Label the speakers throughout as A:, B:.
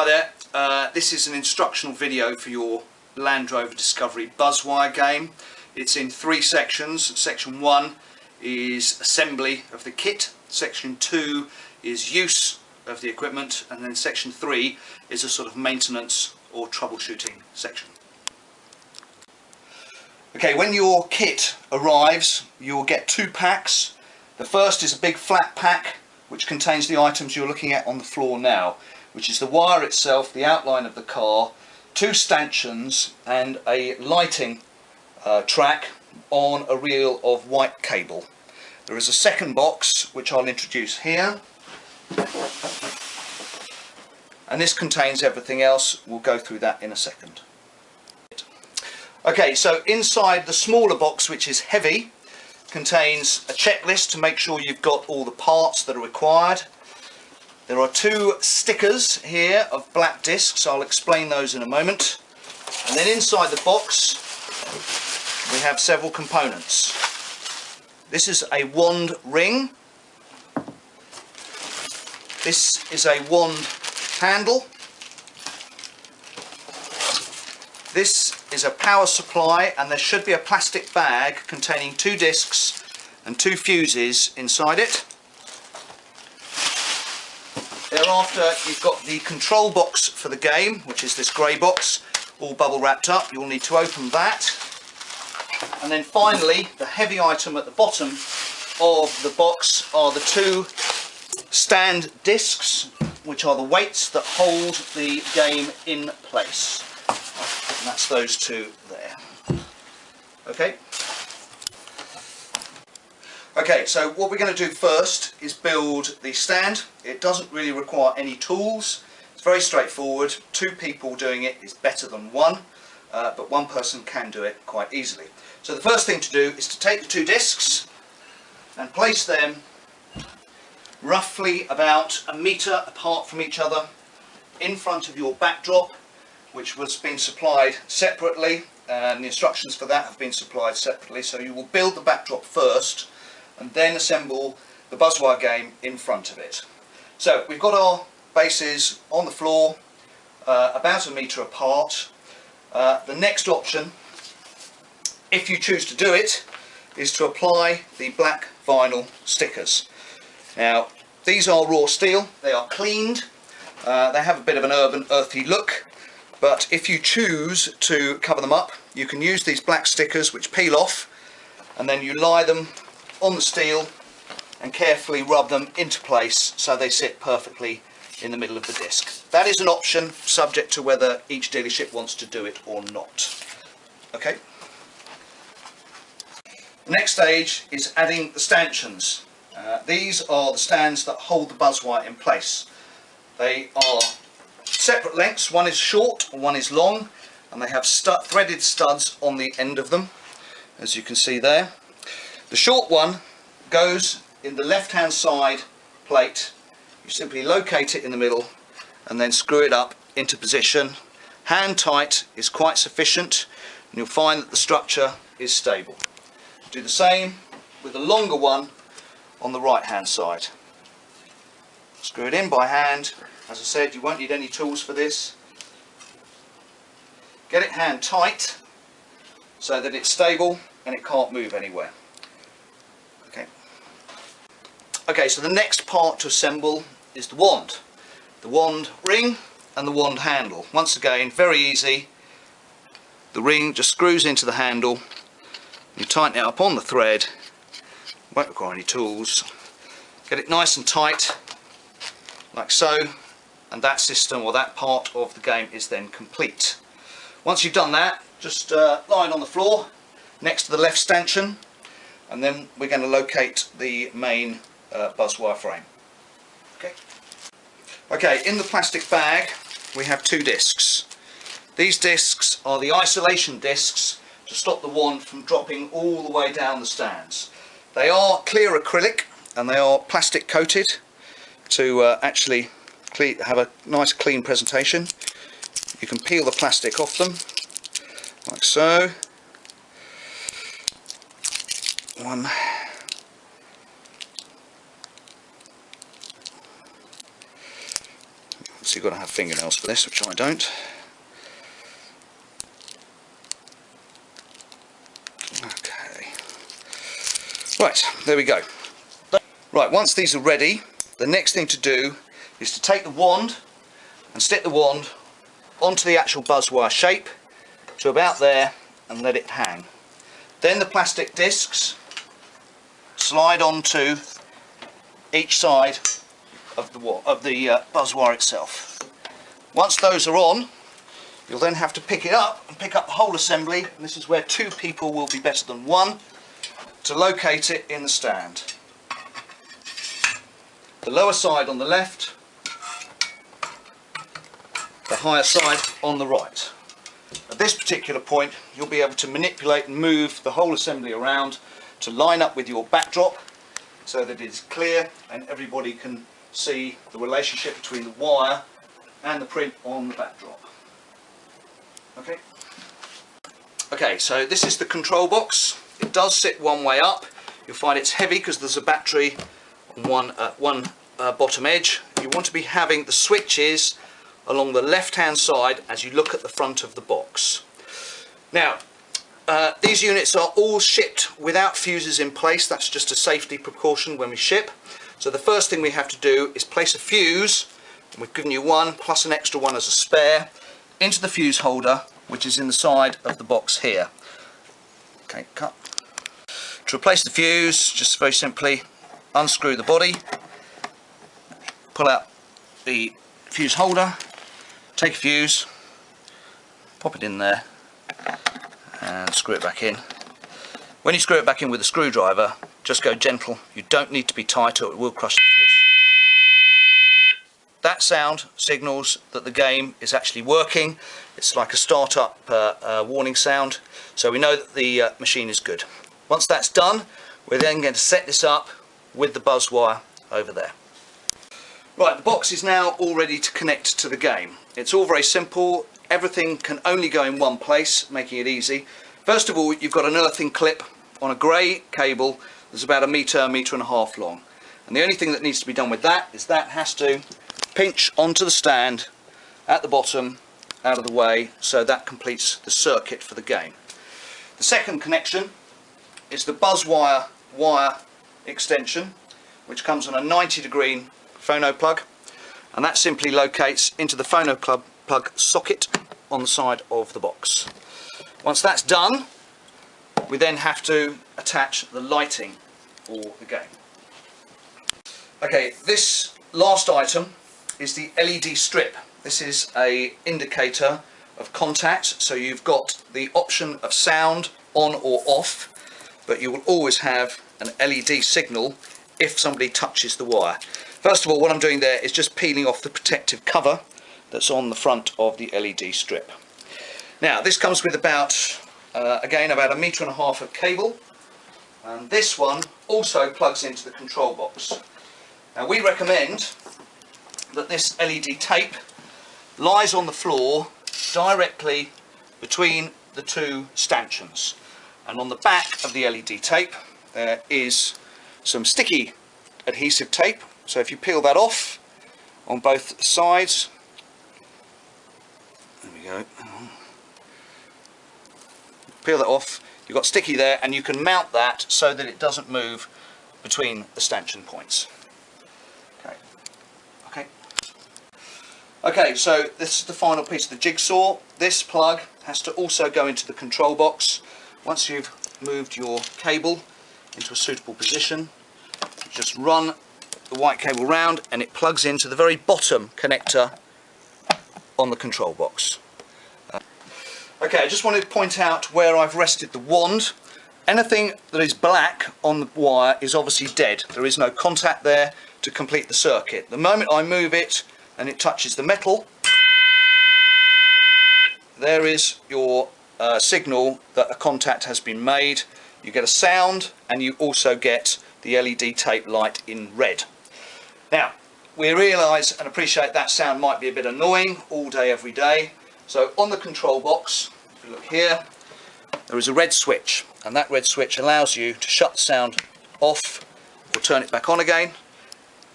A: Hi there, this is an instructional video for your Land Rover Discovery Buzzwire game. It's in 3 sections. Section 1 is assembly of the kit, section 2 is use of the equipment, and then section 3 is a sort of maintenance or troubleshooting section. Okay, when your kit arrives you'll get 2 packs. The first is a big flat pack which contains the items you're looking at on the floor now, which is the wire itself, the outline of the car, 2 stanchions and a lighting track on a reel of white cable. There is a second box which I'll introduce here, and this contains everything else. We'll go through that in a second. Okay, so inside the smaller box, which is heavy, contains a checklist to make sure you've got all the parts that are required. There are 2 stickers here of black discs. I'll explain those in a moment. And then inside the box we have several components. This is a wand ring. This is a wand handle. This is a power supply, and there should be a plastic bag containing 2 discs and 2 fuses inside it. Thereafter you've got the control box for the game, which is this grey box, all bubble wrapped up. You'll need to open that. And then finally, the heavy item at the bottom of the box are the 2 stand discs, which are the weights that hold the game in place. And that's those 2 there. Okay, so what we're going to do first is build the stand. It doesn't really require any tools. It's very straightforward. 2 people doing it is better than 1, but 1 person can do it quite easily. So the first thing to do is to take the 2 discs and place them roughly about a metre apart from each other in front of your backdrop, which was being supplied separately, and the instructions for that have been supplied separately. So you will build the backdrop first and then assemble the Buzzwire game in front of it. So we've got our bases on the floor about a metre apart. The next option, if you choose to do it, is to apply the black vinyl stickers. Now these are raw steel, they are cleaned, they have a bit of an urban earthy look, but if you choose to cover them up you can use these black stickers which peel off, and then you lie them on the steel and carefully rub them into place so they sit perfectly in the middle of the disc. That is an option subject to whether each dealership wants to do it or not. Okay. The next stage is adding the stanchions. These are the stands that hold the Buzzwire in place. They are separate lengths. One is short and one is long, and they have threaded studs on the end of them, as you can see there. The short one goes in the left hand side plate. You simply locate it in the middle and then screw it up into position. Hand tight is quite sufficient, and you'll find that the structure is stable. Do the same with the longer one on the right hand side. Screw it in by hand. As I said, you won't need any tools for this. Get it hand tight so that it's stable and it can't move anywhere. Okay, so the next part to assemble is the wand ring and the wand handle. Once again, very easy. The ring just screws into the handle. You tighten it up on the thread. Won't require any tools. Get it nice and tight, like so, and that system or that part of the game is then complete. Once you've done that, just lie it on the floor next to the left stanchion, and then we're going to locate the main Buzzwire frame. Okay, in the plastic bag we have 2 discs. These discs are the isolation discs to stop the wand from dropping all the way down the stands. They are clear acrylic and they are plastic coated to actually have a nice clean presentation. You can peel the plastic off them like so. One. So you've got to have fingernails for this, which I don't. Okay. Right, there we go. Right, once these are ready, the next thing to do is to take the wand and stick the wand onto the actual Buzzwire shape to about there and let it hang. Then the plastic discs slide onto each side of the Buzzwire itself. Once those are on, you'll then have to pick it up and pick up the whole assembly, and this is where two people will be better than one, to locate it in the stand. The lower side on the left, the higher side on the right. At this particular point, you'll be able to manipulate and move the whole assembly around to line up with your backdrop so that it is clear and everybody can see the relationship between the wire and the print on the backdrop. Okay. Okay, so this is the control box. It does sit one way up. You'll find it's heavy because there's a battery on one bottom edge. You want to be having the switches along the left hand side as you look at the front of the box. Now these units are all shipped without fuses in place. That's just a safety precaution when we ship. So the first thing we have to do is place a fuse, and we've given you one plus an extra one as a spare, into the fuse holder which is in the side of the box here. Okay, cut. To replace the fuse, just very simply unscrew the body, pull out the fuse holder, take a fuse, pop it in there and screw it back in. When you screw it back in with a screwdriver, just go gentle. You don't need to be tight or it will crush the fuse. That sound signals that the game is actually working. It's like a start-up warning sound, so we know that the machine is good. Once that's done, we're then going to set this up with the Buzzwire over there. Right, the box is now all ready to connect to the game. It's all very simple. Everything can only go in one place, making it easy. First of all, you've got an earthing clip on a grey cable that's about a metre and a half long. And the only thing that needs to be done with that is that has to pinch onto the stand at the bottom, out of the way, so that completes the circuit for the game. The second connection is the Buzzwire wire extension, which comes on a 90-degree phono plug, and that simply locates into the phono plug socket on the side of the box. Once that's done, we then have to attach the lighting for the game. Okay, this last item is the LED strip. This is an indicator of contact, so you've got the option of sound on or off, but you will always have an LED signal if somebody touches the wire. First of all, what I'm doing there is just peeling off the protective cover that's on the front of the LED strip. Now, this comes with about, again, about a metre and a half of cable, and this one also plugs into the control box. Now, we recommend that this LED tape lies on the floor directly between the two stanchions, and on the back of the LED tape there is some sticky adhesive tape. So if you peel that off on both sides, there we go, peel that off, you've got sticky there, and you can mount that so that it doesn't move between the stanchion points. Okay, so this is the final piece of the jigsaw. This plug has to also go into the control box. Once you've moved your cable into a suitable position, you just run the white cable round and it plugs into the very bottom connector on the control box. Okay, I just wanted to point out where I've rested the wand. Anything that is black on the wire is obviously dead. There is no contact there to complete the circuit. The moment I move it and it touches the metal, there is your signal that a contact has been made. You get a sound and you also get the LED tape light in red. Now, we realise and appreciate that sound might be a bit annoying all day every day, so on the control box, if you look here, there is a red switch, and that red switch allows you to shut the sound off or turn it back on again.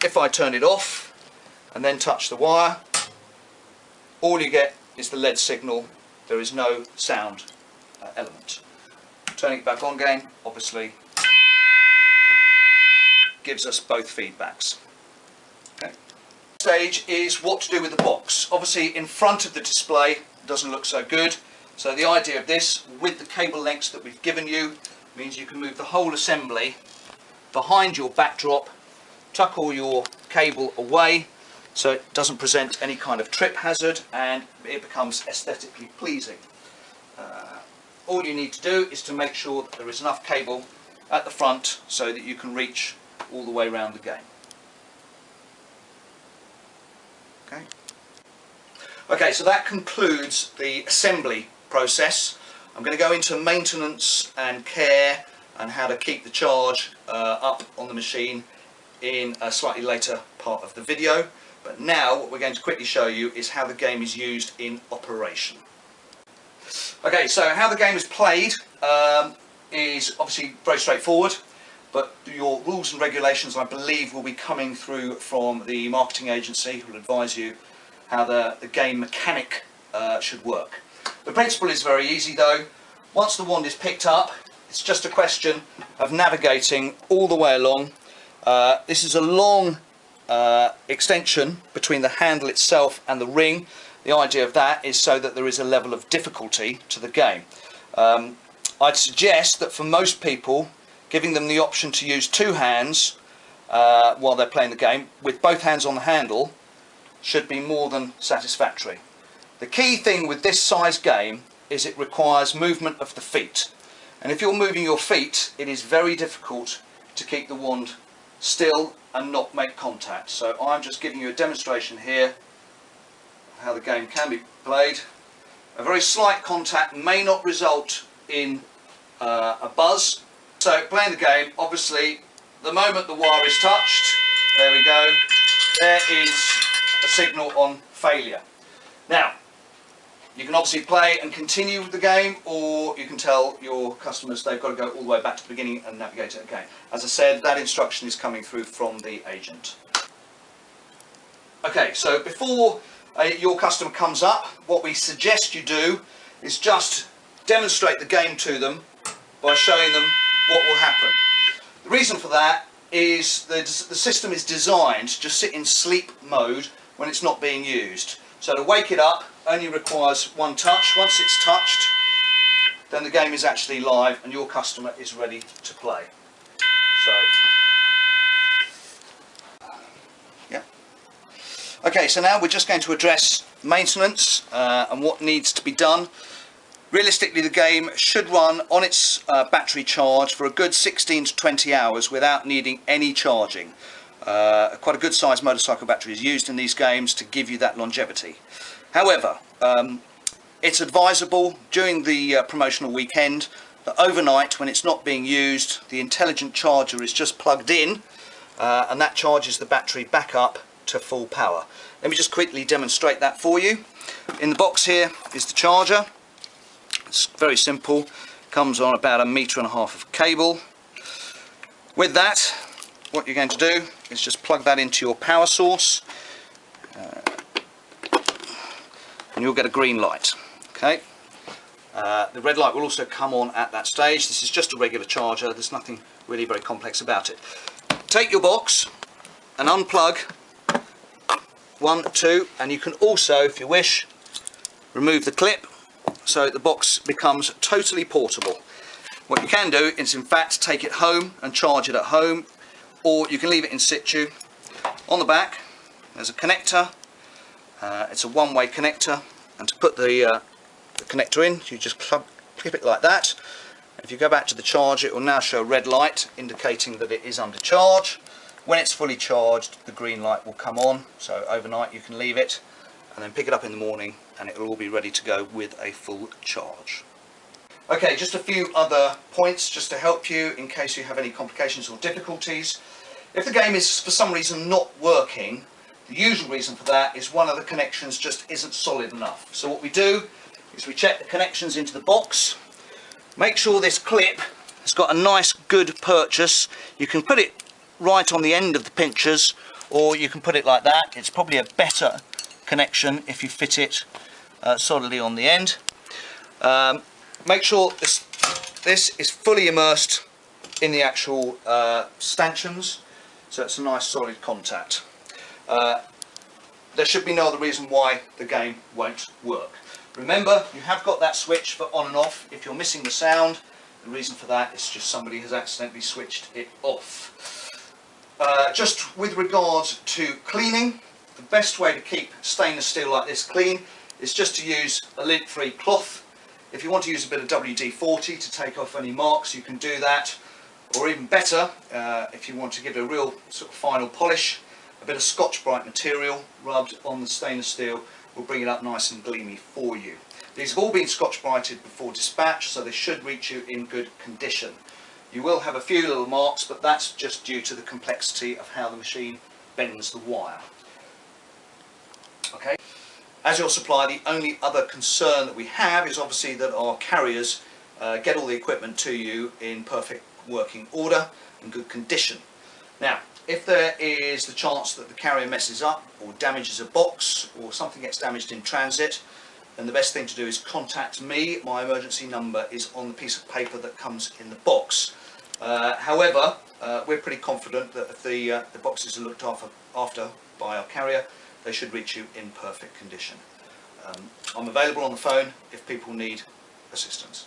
A: If I turn it off and then touch the wire, all you get is the LED signal. There is no sound element. Turning it back on again, obviously, gives us both feedbacks. Okay. Stage is what to do with the box. Obviously, in front of the display doesn't look so good. So the idea of this, with the cable lengths that we've given you, means you can move the whole assembly behind your backdrop, tuck all your cable away so it doesn't present any kind of trip hazard and it becomes aesthetically pleasing. All you need to do is to make sure that there is enough cable at the front so that you can reach all the way around the game. Okay, so that concludes the assembly process. I'm going to go into maintenance and care and how to keep the charge up on the machine in a slightly later part of the video. But now what we're going to quickly show you is how the game is used in operation. Okay, so how the game is played is obviously very straightforward, but your rules and regulations, I believe, will be coming through from the marketing agency who will advise you how the game mechanic should work. The principle is very easy though. Once the wand is picked up, it's just a question of navigating all the way along. This is a long extension between the handle itself and the ring. The idea of that is so that there is a level of difficulty to the game. I'd suggest that for most people, giving them the option to use two hands while they're playing the game, with both hands on the handle, should be more than satisfactory. The key thing with this size game is it requires movement of the feet. And if you're moving your feet, it is very difficult to keep the wand still and not make contact. So I'm just giving you a demonstration here of how the game can be played. A very slight contact may not result in a buzz. So playing the game, obviously, the moment the wire is touched, there we go, there is a signal on failure. Now, you can obviously play and continue with the game, or you can tell your customers they've got to go all the way back to the beginning and navigate it again. As I said, that instruction is coming through from the agent. Okay, so before your customer comes up, what we suggest you do is just demonstrate the game to them by showing them what will happen. The reason for that is the system is designed to just sit in sleep mode when it's not being used. So to wake it up only requires one touch. Once it's touched, then the game is actually live and your customer is ready to play. So, yeah. Okay, so now we're just going to address maintenance and what needs to be done. Realistically, the game should run on its battery charge for a good 16 to 20 hours without needing any charging. Quite a good sized motorcycle battery is used in these games to give you that longevity. However, it's advisable during the promotional weekend that overnight, when it's not being used, the intelligent charger is just plugged in and that charges the battery back up to full power. Let me just quickly demonstrate that for you. In the box here is the charger. It's very simple, comes on about 1.5 meters of cable. With that, what you're going to do is just plug that into your power source and you'll get a green light. Okay. The red light will also come on at that stage. This is just a regular charger, there's nothing really very complex about it. Take your box and unplug 1, 2, and you can also, if you wish, remove the clip so the box becomes totally portable. What you can do is in fact take it home and charge it at home, or you can leave it in situ. On the back there's a connector, it's a one-way connector, and to put the connector in you just clip it like that. If you go back to the charger, it will now show a red light indicating that it is under charge. When it's fully charged, the green light will come on, so overnight you can leave it and then pick it up in the morning and it will all be ready to go with a full charge. Okay, just a few other points just to help you in case you have any complications or difficulties. If the game is for some reason not working, the usual reason for that is one of the connections just isn't solid enough. So what we do is we check the connections into the box, make sure this clip has got a nice good purchase. You can put it right on the end of the pinchers, or you can put it like that. It's probably a better connection if you fit it solidly on the end. Make sure this is fully immersed in the actual stanchions, so it's a nice solid contact. There should be no other reason why the game won't work. Remember, you have got that switch for on and off. If you're missing the sound, the reason for that is just somebody has accidentally switched it off. Just with regards to cleaning, the best way to keep stainless steel like this clean is just to use a lint-free cloth. If you want to use a bit of WD-40 to take off any marks, you can do that. Or even better, if you want to give it a real sort of final polish, a bit of Scotch-Brite material rubbed on the stainless steel will bring it up nice and gleamy for you. These have all been Scotch-Brited before dispatch, so they should reach you in good condition. You will have a few little marks, but that's just due to the complexity of how the machine bends the wire. Okay. As your supplier, the only other concern that we have is obviously that our carriers get all the equipment to you in perfect working order, in good condition. Now, if there is the chance that the carrier messes up or damages a box or something gets damaged in transit, then the best thing to do is contact me. My emergency number is on the piece of paper that comes in the box. However, we're pretty confident that if the boxes are looked after by our carrier, they should reach you in perfect condition. I'm available on the phone if people need assistance.